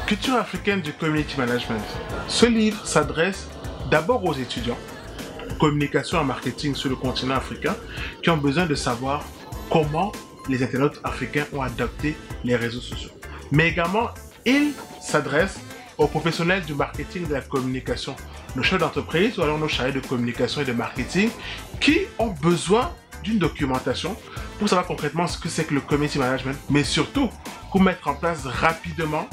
Culture africaine du community management. Ce livre s'adresse d'abord aux étudiants, communication et marketing sur le continent africain, qui ont besoin de savoir comment les internautes africains ont adopté les réseaux sociaux. Mais également, il s'adresse aux professionnels du marketing et de la communication, nos chefs d'entreprise ou alors nos chargés de communication et de marketing qui ont besoin d'une documentation pour savoir concrètement ce que c'est que le community management, mais surtout pour mettre en place rapidement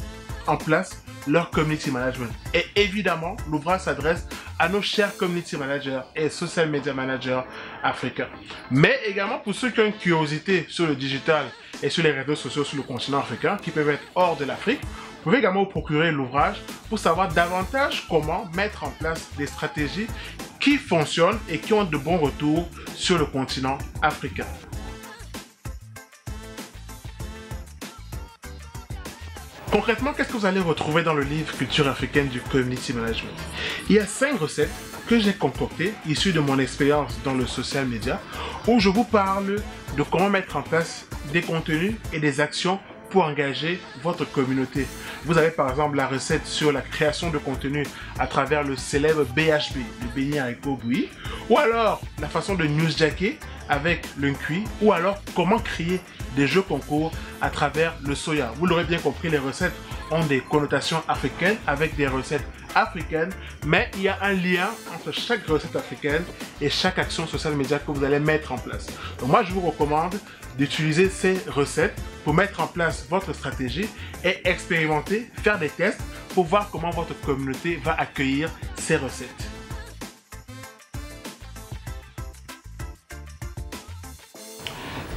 leur community management. Et évidemment, l'ouvrage s'adresse à nos chers community managers et social media managers africains. Mais également pour ceux qui ont une curiosité sur le digital et sur les réseaux sociaux sur le continent africain, qui peuvent être hors de l'Afrique, vous pouvez également vous procurer l'ouvrage pour savoir davantage comment mettre en place des stratégies qui fonctionnent et qui ont de bons retours sur le continent africain. Concrètement, qu'est-ce que vous allez retrouver dans le livre Culture africaine du community management? Il y a 5 recettes que j'ai concoctées, issues de mon expérience dans le social media, où je vous parle de comment mettre en place des contenus et des actions pour engager votre communauté. Vous avez par exemple la recette sur la création de contenu à travers le célèbre BHB, le Béni Haricot Bouilli, ou alors la façon de newsjacker avec l'Uncui, ou alors comment créer des jeux concours à travers le soya. Vous l'aurez bien compris, les recettes ont des connotations africaines avec des recettes africaines, mais il y a un lien entre chaque recette africaine et chaque action social média que vous allez mettre en place. Donc moi, je vous recommande d'utiliser ces recettes pour mettre en place votre stratégie et expérimenter, faire des tests pour voir comment votre communauté va accueillir ces recettes.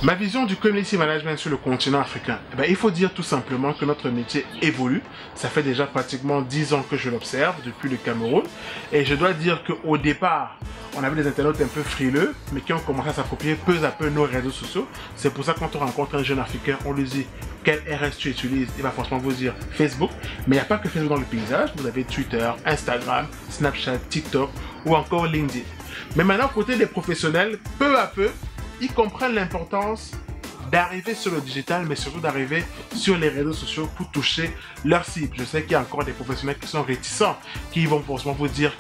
Ma vision du community management sur le continent africain, il faut dire tout simplement que notre métier évolue. Ça fait déjà pratiquement 10 ans que je l'observe depuis le Cameroun. Et je dois dire qu'au départ, on avait des internautes un peu frileux, mais qui ont commencé à s'approprier peu à peu nos réseaux sociaux. C'est pour ça que quand on rencontre un jeune Africain, on lui dit quel RS tu utilises, il va franchement vous dire Facebook. Mais il n'y a pas que Facebook dans le paysage, vous avez Twitter, Instagram, Snapchat, TikTok ou encore LinkedIn. Mais maintenant, côté des professionnels, peu à peu, ils comprennent l'importance d'arriver sur le digital, mais surtout d'arriver sur les réseaux sociaux pour toucher leur cible. Je sais qu'il y a encore des professionnels qui sont réticents, qui vont forcément vous dire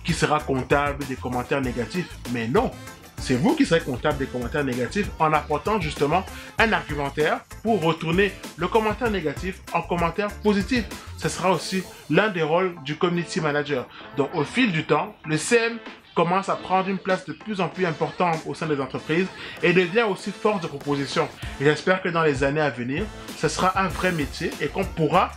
qui sera comptable des commentaires négatifs. Mais non, c'est vous qui serez comptable des commentaires négatifs en apportant justement un argumentaire pour retourner le commentaire négatif en commentaire positif. Ce sera aussi l'un des rôles du community manager. Donc au fil du temps, le CM commence à prendre une place de plus en plus importante au sein des entreprises et devient aussi force de proposition. Et j'espère que dans les années à venir, ce sera un vrai métier et qu'on pourra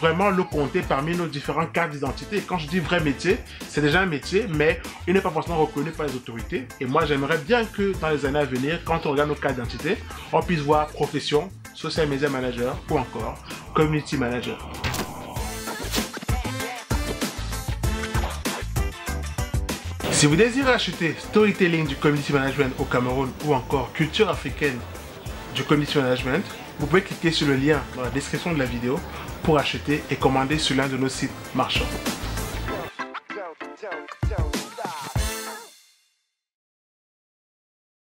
vraiment le compter parmi nos différents cartes d'identité. Et quand je dis vrai métier, c'est déjà un métier, mais il n'est pas forcément reconnu par les autorités. Et moi, j'aimerais bien que dans les années à venir, quand on regarde nos cartes d'identité, on puisse voir profession, social media manager ou encore community manager. Si vous désirez acheter Storytelling du Community Management au Cameroun ou encore Culture africaine du Community Management, vous pouvez cliquer sur le lien dans la description de la vidéo pour acheter et commander sur l'un de nos sites marchands.